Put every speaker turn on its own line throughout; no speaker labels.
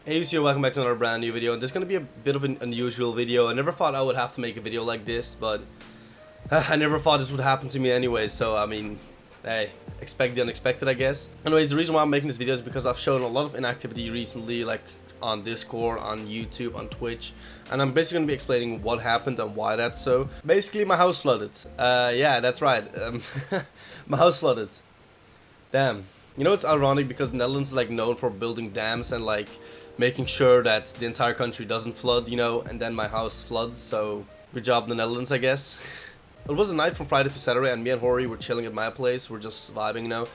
Hey, here, welcome back to another brand new video, and this is going to be a bit of an unusual video. I never thought I would have to make a video like this, but I never thought this would happen to me anyway, so I mean, hey, expect the unexpected, I guess. Anyways, the reason why I'm making this video is because I've shown a lot of inactivity recently, like on Discord, on YouTube, on Twitch, and I'm basically going to be explaining what happened and why that's so. Basically, my house flooded. Yeah, that's right. My house flooded. Damn. You know, it's ironic because the Netherlands is like known for building dams and like making sure that the entire country doesn't flood, you know, and then my house floods, so good job the Netherlands, I guess. It was a night from Friday to Saturday, and me and Hori were chilling at my place, we're just vibing, you know,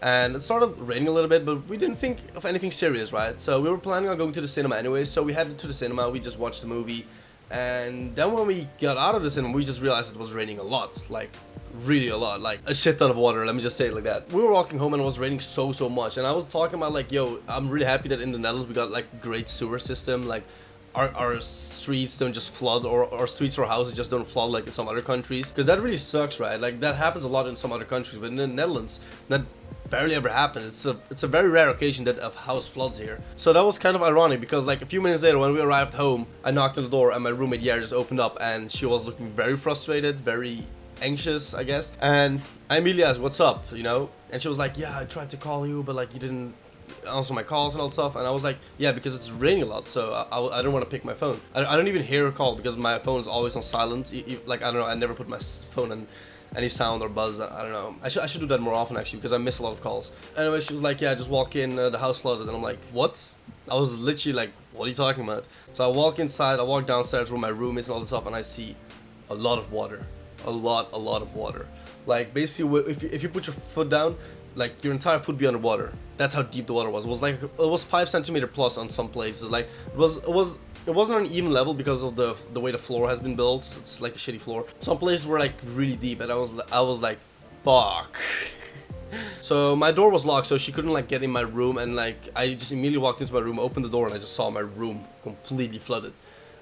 and it started raining a little bit, but we didn't think of anything serious, right? So we were planning on going to the cinema anyway, so we headed to the cinema, we just watched the movie, and then when we got out of the cinema, we just realized it was raining a lot, like really a lot, like a shit ton of water, let me just say it like that. We were walking home and it was raining so much, and I was talking about like, yo, I'm really happy that in the Netherlands we got like great sewer system, like our streets don't just flood, or our streets or houses just don't flood like in some other countries, because that really sucks, right? Like that happens a lot in some other countries, but in the Netherlands that barely ever happens. It's a very rare occasion that a house floods here. So that was kind of ironic, because like a few minutes later when we arrived home, I knocked on the door and my roommate Yara just opened up, and she was looking very frustrated, very anxious, I guess, and I immediately asked, what's up, you know, and she was like, yeah, I tried to call you, but like you didn't answer my calls and all that stuff, and I was like, yeah, because it's raining a lot, so I don't want to pick my phone. I don't even hear her call because my phone is always on silent. Like, I don't know, I never put my phone on any sound or buzz. I don't know, I should do that more often actually, because I miss a lot of calls. Anyway, she was like, yeah, just walk in, the house flooded, and I'm like, what? I was literally like, what are you talking about? So I walk inside, I walk downstairs where my room is and all this stuff, and I see a lot of water. A lot of water. Like basically, if you put your foot down, like your entire foot be underwater. That's how deep the water was. It was like, it was 5 centimeter plus on some places. Like it wasn't an even level because of the way the floor has been built. It's like a shitty floor. Some places were like really deep, and I was like, fuck. So my door was locked, so she couldn't like get in my room, and like I just immediately walked into my room, opened the door, and I just saw my room completely flooded.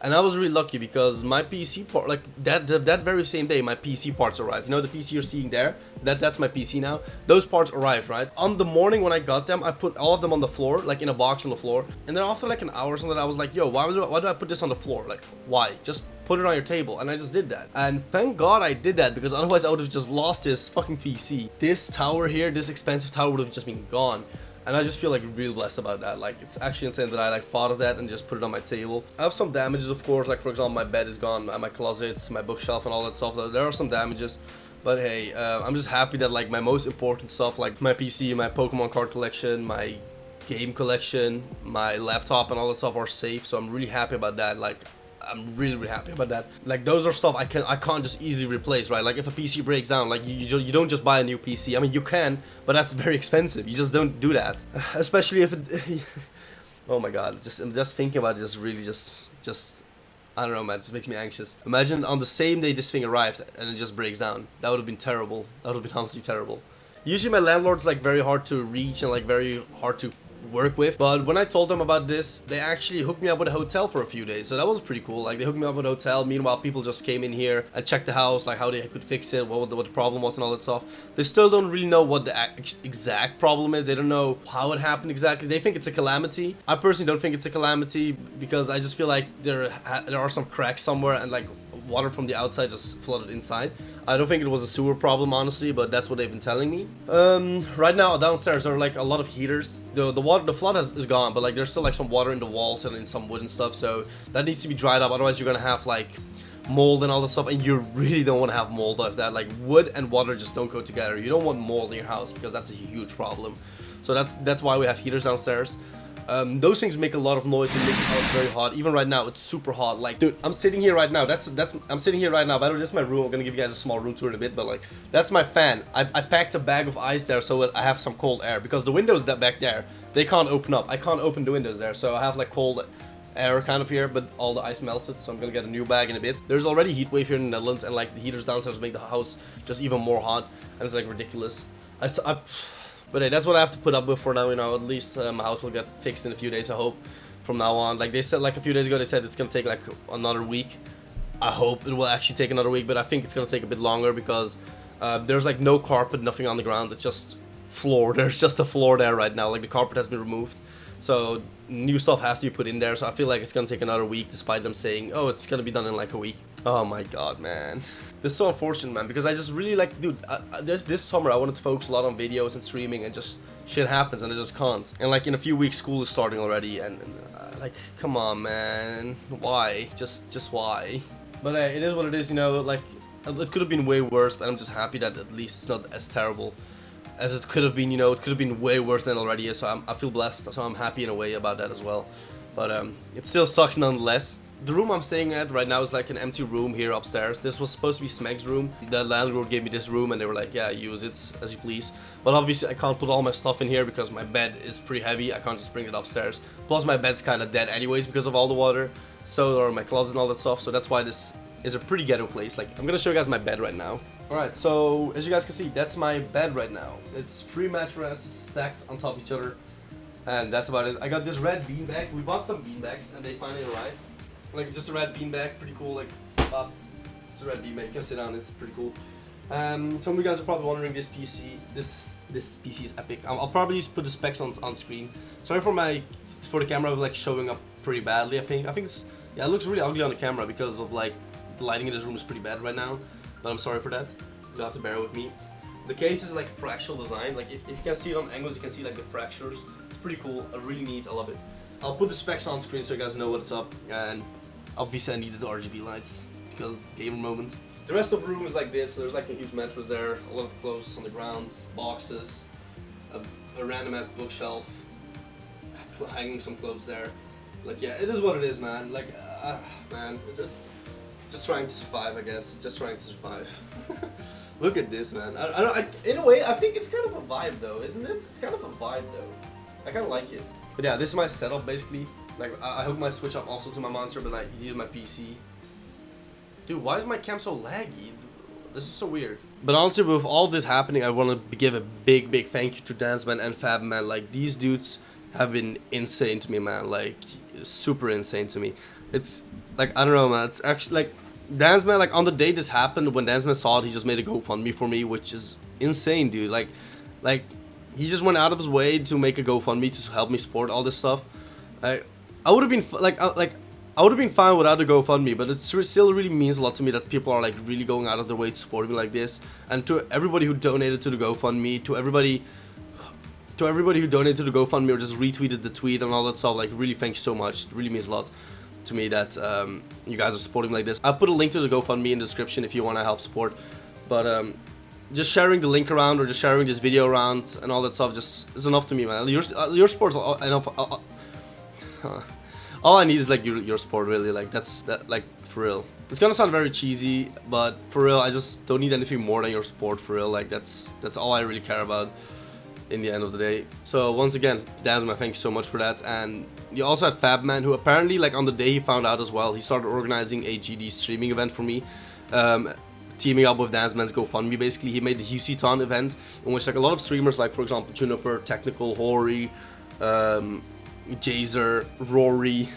And I was really lucky because my PC part, like that very same day, my PC parts arrived. You know, the PC you're seeing there, that's my PC now. Those parts arrived, right? On the morning when I got them, I put all of them on the floor, like in a box on the floor. And then after like an hour or something, I was like, yo, why do I put this on the floor? Like, why? Just put it on your table. And I just did that. And thank God I did that, because otherwise I would have just lost this fucking PC. This tower here, this expensive tower would have just been gone. And I just feel like really blessed about that. Like, it's actually insane that I like thought of that and just put it on my table. I have some damages, of course, like for example my bed is gone, my closets, my bookshelf and all that stuff. There are some damages, but hey, I'm just happy that like my most important stuff, like my PC, my Pokemon card collection, my game collection, my laptop and all that stuff are safe. So I'm really happy about that. Like, I'm really happy about that. Like, those are stuff I can't just easily replace, right? Like if a PC breaks down, like you don't just buy a new PC. I mean, you can, but that's very expensive. You just don't do that, especially if it oh my god, just thinking about it just really just I don't know, man, it just makes me anxious. Imagine on the same day this thing arrived and it just breaks down. That would have been terrible. That would have been honestly terrible. Usually my landlord's like very hard to reach and like very hard to work with, but when I told them about this, they actually hooked me up with a hotel for a few days, so that was pretty cool. Like, they hooked me up with a hotel. Meanwhile, people just came in here and checked the house, like how they could fix it, what the problem was and all that stuff. They still don't really know what the exact problem is. They don't know how it happened exactly. They think it's a calamity. I personally don't think it's a calamity, because I just feel like there are some cracks somewhere, and like water from the outside just flooded inside. I don't think it was a sewer problem, honestly, but that's what they've been telling me. Right now downstairs there are like a lot of heaters. The flood is gone, but like there's still like some water in the walls and in some wood and stuff, so that needs to be dried up. Otherwise you're gonna have like mold and all that stuff, and you really don't want to have mold of that. Like, wood and water just don't go together. You don't want mold in your house, because that's a huge problem. So that's why we have heaters downstairs. Those things make a lot of noise and make the house very hot. Even right now, it's super hot. Like, dude, I'm sitting here right now. I'm sitting here right now. By the way, this is my room. I'm gonna give you guys a small room tour in a bit, but like, that's my fan. I packed a bag of ice there so I have some cold air, because the windows that back there, they can't open up. I can't open the windows there, so I have like cold air kind of here, but all the ice melted, so I'm gonna get a new bag in a bit. There's already heat wave here in the Netherlands, and like the heaters downstairs make the house just even more hot, and it's like ridiculous. But hey, that's what I have to put up with for now, you know. At least my house will get fixed in a few days, I hope, from now on. Like they said, like a few days ago, they said it's gonna take like another week. I hope it will actually take another week, but I think it's gonna take a bit longer, because there's like no carpet, nothing on the ground. It's just floor. There's just a floor there right now. Like, the carpet has been removed. So new stuff has to be put in there, so I feel like it's gonna take another week, despite them saying, oh, it's gonna be done in like a week. Oh my god, man. This is so unfortunate, man, because I just really like, dude, this summer I wanted to focus a lot on videos and streaming, and just shit happens and I just can't. And like in a few weeks school is starting already, and like, come on, man, why? Just why? But it is what it is, you know, like, it could have been way worse, but I'm just happy that at least it's not as terrible as it could have been, you know. It could have been way worse than it already is, so I feel blessed, so I'm happy in a way about that as well. But it still sucks nonetheless. The room I'm staying at right now is like an empty room here upstairs. This was supposed to be Smeg's room. The landlord gave me this room and they were like, yeah, use it as you please. But obviously I can't put all my stuff in here because my bed is pretty heavy. I can't just bring it upstairs. Plus my bed's kind of dead anyways because of all the water. So are my closet and all that stuff. So that's why this is a pretty ghetto place. Like, I'm gonna show you guys my bed right now. Alright, so as you guys can see, that's my bed right now. It's 3 mattresses stacked on top of each other. And that's about it. I got this red beanbag. We bought some beanbags and they finally arrived. Like, just a red beanbag, pretty cool. Like, it's a red beanbag. You can sit on it. It's pretty cool. Some of you guys are probably wondering, this PC. This PC is epic. I'll probably just put the specs on screen. Sorry for the camera like showing up pretty badly. I think it's, yeah, it looks really ugly on the camera because of like the lighting in this room is pretty bad right now. But I'm sorry for that. You'll have to bear with me. The case is like a fractal design. Like if you can see it on angles, you can see like the fractures. It's pretty cool. Really neat. I love it. I'll put the specs on screen so you guys know what's up. And obviously I needed the RGB lights because gamer moment. The rest of the room is like this. There's like a huge mattress there, a lot of clothes on the ground, boxes, a random ass bookshelf, hanging some clothes there. Like, yeah, it is what it is, man. Like, man, just trying to survive, I guess. Just trying to survive. Look at this, man. In a way, I think it's kind of a vibe, though, isn't it? It's kind of a vibe, though. I kind of like it. But yeah, this is my setup, basically. Like, I hook my Switch up also to my monitor, but I use my PC. Dude, why is my cam so laggy? This is so weird. But honestly, with all of this happening, I want to give a big thank you to Danceman and Fabman. Like, these dudes have been insane to me, man. Like, super insane to me. It's like, I don't know, man. It's actually like Danceman, like on the day this happened, when Danceman saw it, he just made a GoFundMe for me, which is insane, dude. Like he just went out of his way to make a GoFundMe to help me support all this stuff. I would have been I would have been fine without the GoFundMe, but it still really means a lot to me that people are like really going out of their way to support me like this. And to everybody who donated to the GoFundMe, to everybody who donated to the GoFundMe or just retweeted the tweet and all that stuff, like, really thank you so much. It really means a lot to me that you guys are supporting me like this. I'll put a link to the GoFundMe in the description if you want to help support. But just sharing the link around or just sharing this video around and all that stuff just is enough to me, man. Your support is enough. All I need is like your support, really. Like like for real. It's gonna sound very cheesy, but for real, I just don't need anything more than your support, for real. Like that's all I really care about in the end of the day. So once again, Danzma, thank you so much for that. And you also had Fabman, who apparently, like, on the day he found out as well, he started organizing a GD streaming event for me, teaming up with Danzman's GoFundMe. Basically, he made the RedHuseey event in which, like, a lot of streamers, like for example Juniper, Technical, Hori, Jazer, Rory,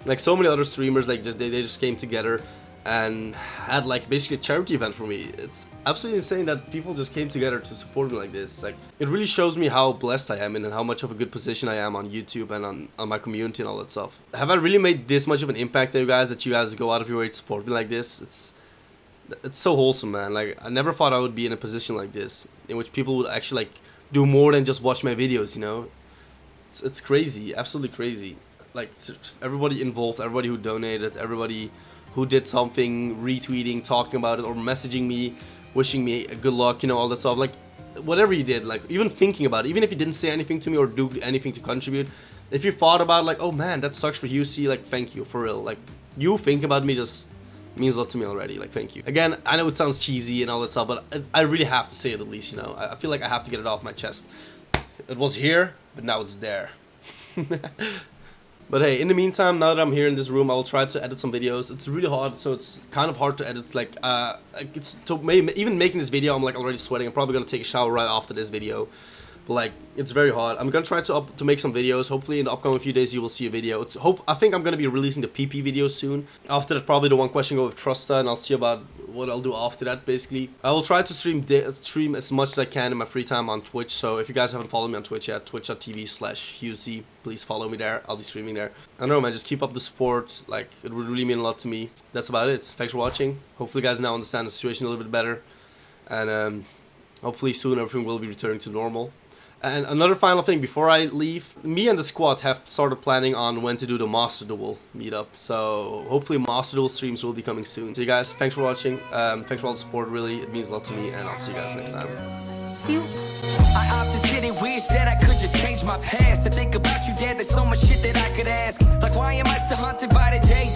like so many other streamers, like they just came together and had like basically a charity event for me. It's absolutely insane that people just came together to support me like this. Like, it really shows me how blessed I am and how much of a good position I am on YouTube and on my community and all that stuff. Have I really made this much of an impact on you guys, that you guys go out of your way to support me like this? It's so wholesome, man. Like, I never thought I would be in a position like this, in which people would actually like do more than just watch my videos, you know? It's crazy, absolutely crazy. Like, everybody involved, everybody who donated, everybody who did something, retweeting, talking about it, or messaging me, wishing me good luck, you know, all that stuff. Like, whatever you did, like, even thinking about it, even if you didn't say anything to me or do anything to contribute, if you thought about it, like, oh man, that sucks for RedHuseey, like, thank you, for real. Like, you think about me just means a lot to me already, like, thank you. Again, I know it sounds cheesy and all that stuff, but I really have to say it at least, you know. I feel like I have to get it off my chest. It was here, but now it's there. But hey, in the meantime, now that I'm here in this room, I will try to edit some videos. It's really hard, so it's kind of hard to edit. Like, even making this video, I'm like already sweating. I'm probably gonna take a shower right after this video. But like, it's very hard. I'm gonna try to make some videos. Hopefully in the upcoming few days you will see a video. I think I'm gonna be releasing the PP videos soon. After that, probably the one question go with Trusta, and I'll see about what I'll do after that. Basically, I will try to stream as much as I can in my free time on Twitch. So if you guys haven't followed me on Twitch yet, twitch.tv/RedHuseey, please follow me there. I'll be streaming there. I don't know, man, just keep up the support. Like, it would really mean a lot to me. That's about it. Thanks for watching. Hopefully you guys now understand the situation a little bit better, and hopefully soon everything will be returning to normal. And another final thing before I leave, me and the squad have started planning on when to do the Master Duel meetup. So hopefully Master Duel streams will be coming soon. So you guys, thanks for watching. Thanks for all the support, really. It means a lot to me, and I'll see you guys next time.
I often sit and wish that I could just change my past. To think about you, Dad, there's so much shit that I could ask. Like, why am I still haunted by the day